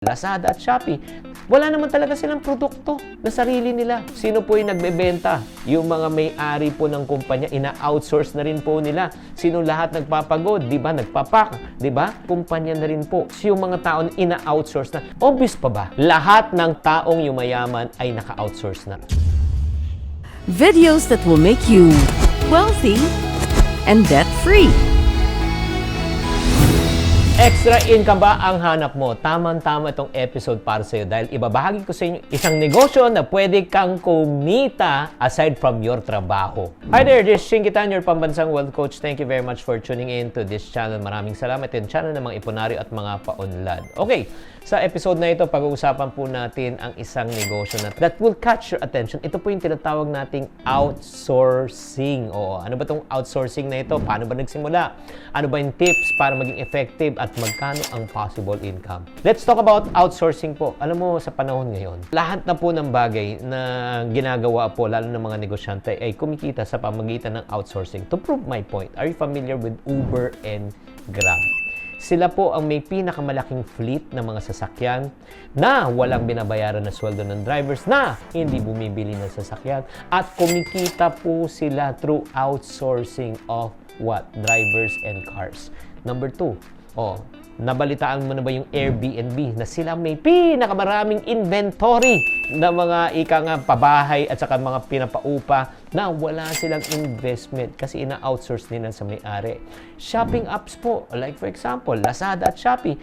Lazada at Shopee, wala naman talaga silang produkto na sarili nila. Sino po yung nagbebenta? Yung mga may-ari po ng kumpanya, ina-outsource na rin po nila. Sino lahat nagpapagod? Di ba? Nagpapak? Di ba? Kumpanya na rin po. Yung mga taon ina-outsource na. Obvious pa ba? Lahat ng taong yumayaman ay naka-outsource na. Videos that will make you wealthy and debt-free. Extra income ba ang hanap mo? Tamang-tama itong episode para sa'yo dahil ibabahagi ko sa inyo isang negosyo na pwede kang kumita aside from your trabaho. Hi there, this is Shinky Tan, your pambansang wealth coach. Thank you very much for tuning in to this channel. Maraming salamat. Yung channel ng mga ipunaryo at mga paunlad. Okay, sa episode na ito, pag-uusapan po natin ang isang negosyo na that will catch your attention. Ito po yung tinatawag nating outsourcing. O, ano ba itong outsourcing na ito? Paano ba nagsimula? Ano ba yung tips para maging effective at magkano ang possible income? Let's talk about outsourcing po. Alam mo, sa panahon ngayon, lahat na po ng bagay na ginagawa po, lalo ng mga negosyante, ay kumikita sa pamagitan ng outsourcing. To prove my point, are you familiar with Uber and Grab? Sila po ang may pinakamalaking fleet ng mga sasakyan na walang binabayaran na sweldo ng drivers na hindi bumibili ng sasakyan at kumikita po sila through outsourcing of what? Drivers and cars. Number 2, nabalitaan mo na ba yung Airbnb na sila may pinakamaraming inventory na mga pabahay at saka mga pinapaupa na wala silang investment kasi ina-outsource nila sa may-ari. Shopping apps po, like for example, Lazada at Shopee,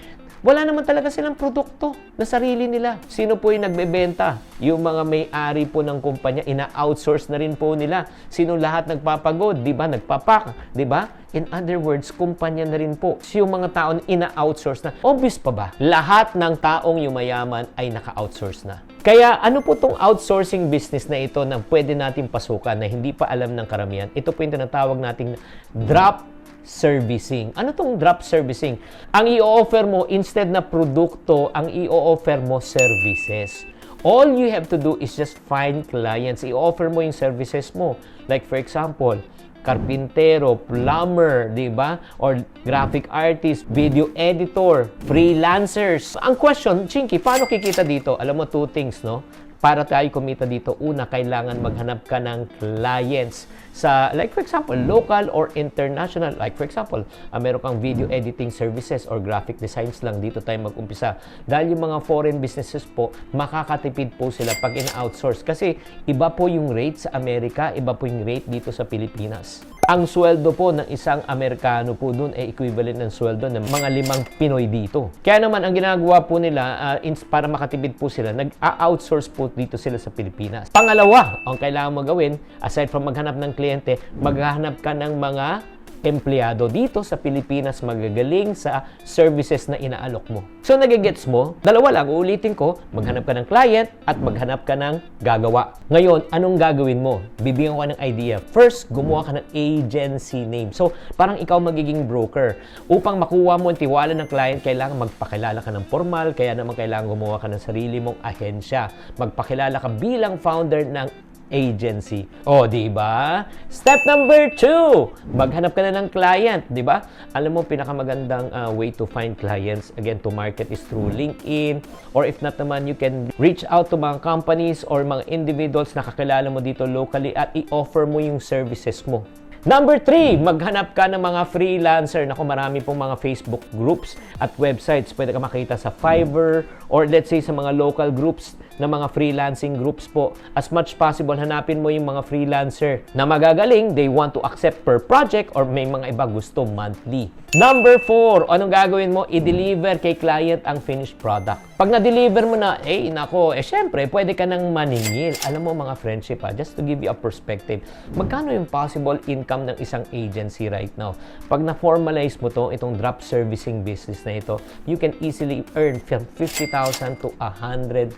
wala naman talaga silang produkto na sarili nila. Sino po yung nagbebenta? Yung mga may-ari po ng kumpanya, ina-outsource na rin po nila. Sino lahat nagpapagod? Di ba? Nagpapak? Di ba? In other words, kumpanya na rin po. Yung mga taon ina-outsource na. Obvious pa ba? Lahat ng taong yumayaman ay naka-outsource na. Kaya ano po itong outsourcing business na ito na pwede natin pasukan na hindi pa alam ng karamihan? Ito po yung tinatawag nating drop servicing. Ano tong drop servicing? Ang i-offer mo, instead na produkto, ang i-offer mo services. All you have to do is just find clients. I-offer mo yung services mo. Like for example, karpintero, plumber, di ba? Or graphic artist, video editor, freelancers. Ang question, Chinky, paano kikita dito? Alam mo, 2 things, no? Para tayo kumita dito, una, kailangan maghanap ka ng clients sa, like for example, local or international. Like for example, meron kang video editing services or graphic designs lang, dito tayo mag-umpisa. Dahil yung mga foreign businesses po, makakatipid po sila pag in-outsource. Kasi iba po yung rate sa Amerika, iba po yung rate dito sa Pilipinas. Ang sweldo po ng isang Amerikano po doon ay equivalent ng sweldo ng mga 5 Pinoy dito. Kaya naman, ang ginagawa po nila, para makatipid po sila, nag-outsource po dito sila sa Pilipinas. Pangalawa, ang kailangan mo gawin, aside from maghanap ng kliyente, maghahanap ka ng mga empleyado dito sa Pilipinas magagaling sa services na inaalok mo. So, nagigets mo? Dalawa lang, uulitin ko, maghanap ka ng client at maghanap ka ng gagawa. Ngayon, anong gagawin mo? Bibigyan ko ka ng idea. First, gumawa ka ng agency name. So, parang ikaw magiging broker. Upang makuha mo ang tiwala ng client, kailangan magpakilala ka ng formal, kaya naman kailangan gumawa ka ng sarili mong ahensya. Magpakilala ka bilang founder ng agency. O, di ba? Step number 2, maghanap ka na ng client, di ba? Alam mo, pinakamagandang way to find clients, again, to market is through LinkedIn, or if not naman, you can reach out to mga companies or mga individuals na kakilala mo dito locally at i-offer mo yung services mo. Number 3, maghanap ka ng mga freelancer. Naku, marami pong mga Facebook groups at websites. Pwede ka makita sa Fiverr or let's say sa mga local groups na mga freelancing groups po. As much possible, hanapin mo yung mga freelancer na magagaling, they want to accept per project or may mga iba gusto monthly. Number 4, anong gagawin mo? I-deliver kay client ang finished product. Pag na-deliver mo na, syempre, pwede ka nang maningil. Alam mo mga friendship, just to give you a perspective, magkano yung possible income ng isang agency right now? Pag na-formalize mo itong drop servicing business na ito, you can easily earn from 50,000 to 100,000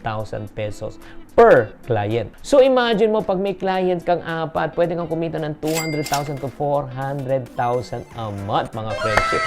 pesos per client. So imagine mo, pag may client kang 4, pwede kang kumita ng 200,000 to 400,000 a month, mga friendship.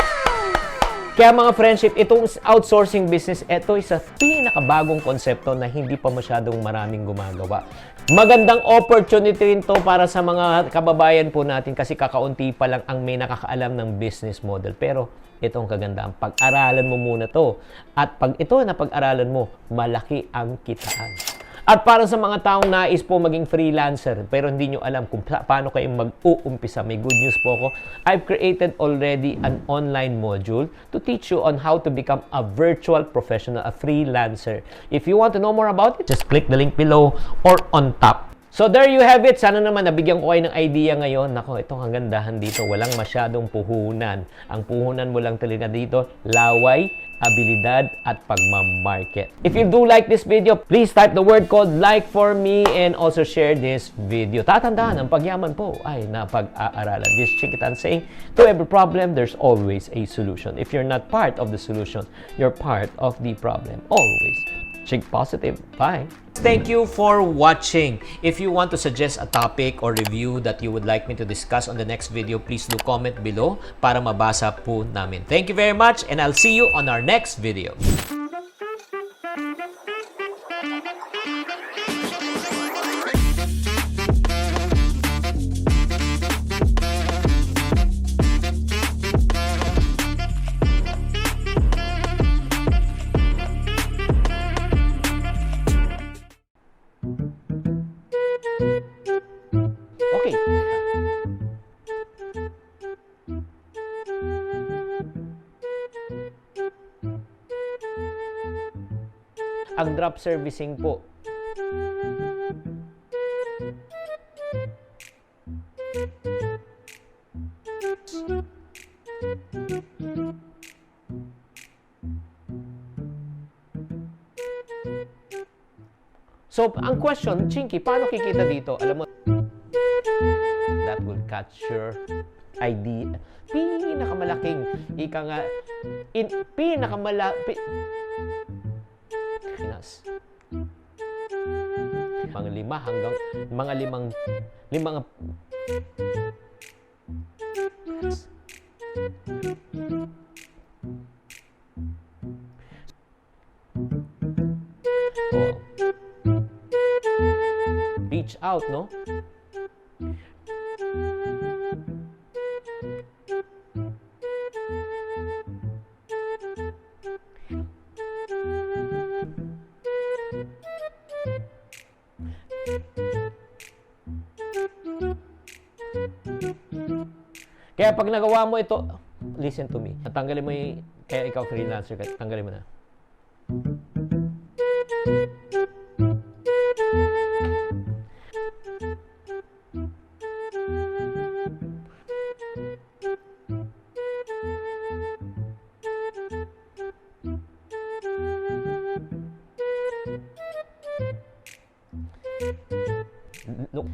Kaya mga friendship, itong outsourcing business, ito isa pinakabagong konsepto na hindi pa masyadong maraming gumagawa. Magandang opportunity rin to para sa mga kababayan po natin kasi kakaunti pa lang ang may nakakaalam ng business model. Pero ito ang kagandaan, pag-aralan mo muna to. At pag ito na pag-aralan mo, malaki ang kitaan. At para sa mga taong nais po maging freelancer pero hindi nyo alam kung paano kayo mag-uumpisa, may good news po ako. I've created already an online module to teach you on how to become a virtual professional, a freelancer. If you want to know more about it, just click the link below or on top. So there you have it. Sana naman nabigyan ko kayo ng idea ngayon. Nako, itong kagandahan dito. Walang masyadong puhunan. Ang puhunan mo lang talaga dito, laway, abilidad, at pagmamarket. If you do like this video, please type the word called like for me and also share this video. Tatandaan, ang pagyaman po ay napag-aaralan. This Chinkitan saying, to every problem, there's always a solution. If you're not part of the solution, you're part of the problem. Always. Chink positive. Bye. Thank you for watching. If you want to suggest a topic or review that you would like me to discuss on the next video, please do comment below para mabasa po namin. Thank you very much and I'll see you on our next video. Okay. Ang drop servicing po. So, ang question, Chinky, paano kikita dito? Alam mo, that will capture idea. Pinakamalaking, ika nga, mga lima hanggang, mga limang, oh. Reach out, no? Kaya pag nagawa mo ito, listen to me. Tanggalin mo yung, kaya ikaw freelancer, tanggalin mo na. Look.